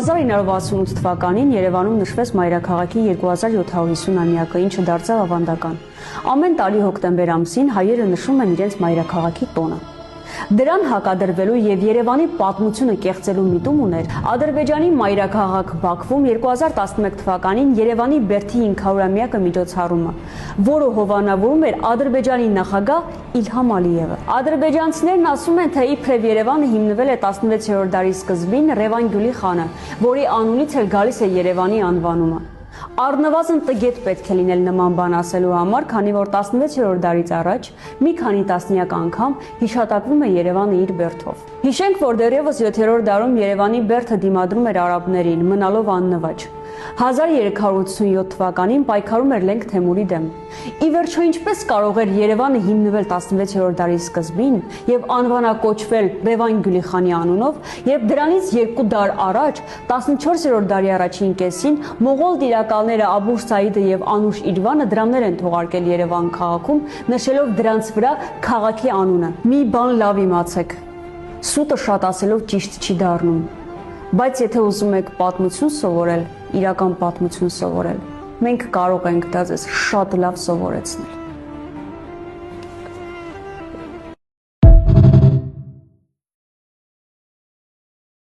1968 թվականին Երևանում նշվեց մայրաքաղաքի 2750-ամյակը, ինչը դարձավ ավանդական։ Ամեն տարի հոկտեմբեր ամսին հայերը նշում են իրենց մայրաքաղաքի տոնը։ Դրան հակադրվելու եւ Երևանի պատմությունը կեղծելու միտում ուներ Ադրբեջանի մայրաքաղաք Բաքվում 2011 թվականին Երևանի բերդի 500-ամյակը միջոցառումը, որը հովանավորում էր Ադրբեջանի նախագահ Իլհամ Ալիևը։ Ադրբեջանցիներն ասում են, թե իբրև Երևանը հիմնվել է 16-րդ դարի սկզբին Ռևան Գյուլի խանը, որի անունից էլ գալիս է Երևանի անվանումը։ Առնվազն տգետ պետք է լինել նման բան ասելու համար, քանի որ 16-րդ դարից առաջ մի քանի տասնյակ անգամ հիշատակվում է Երևանը իր բերդով։ Հիշենք, որ դեռևս 7-րդ դարում Երևանի բերդը դիմադրում էր արաբներին, մնալով աննվաճ։ 1387 թվականին պայքարում էր Լենգ Թեմուրի դեմ։ Ի վերջո, ինչպես կարող էր Երևանը հիմնվել 16-րդ դարի սկզբին եւ անվանակոչվել Ռևան Գյուլի խանի անունով, երբ դրանից 2 դար առաջ 14-րդ դարի առաջին կեսին մողոլ տիրակալները Աբուր Սաիդը եւ Անուշ Իրվանը դրամներ են թողարկել Երևան քաղաքում, նշելով դրանց վրա քաղաքի անունը։ Մի բան լավ իմացեք. սուտը շատ ասելով ճիշտ չի դառնում, բայց եթե ուզում եք պատմություն սովորել, իրական պատմություն սովորել, մենք կարող ենք դա ձեզ շատ լավ սովորեցնել։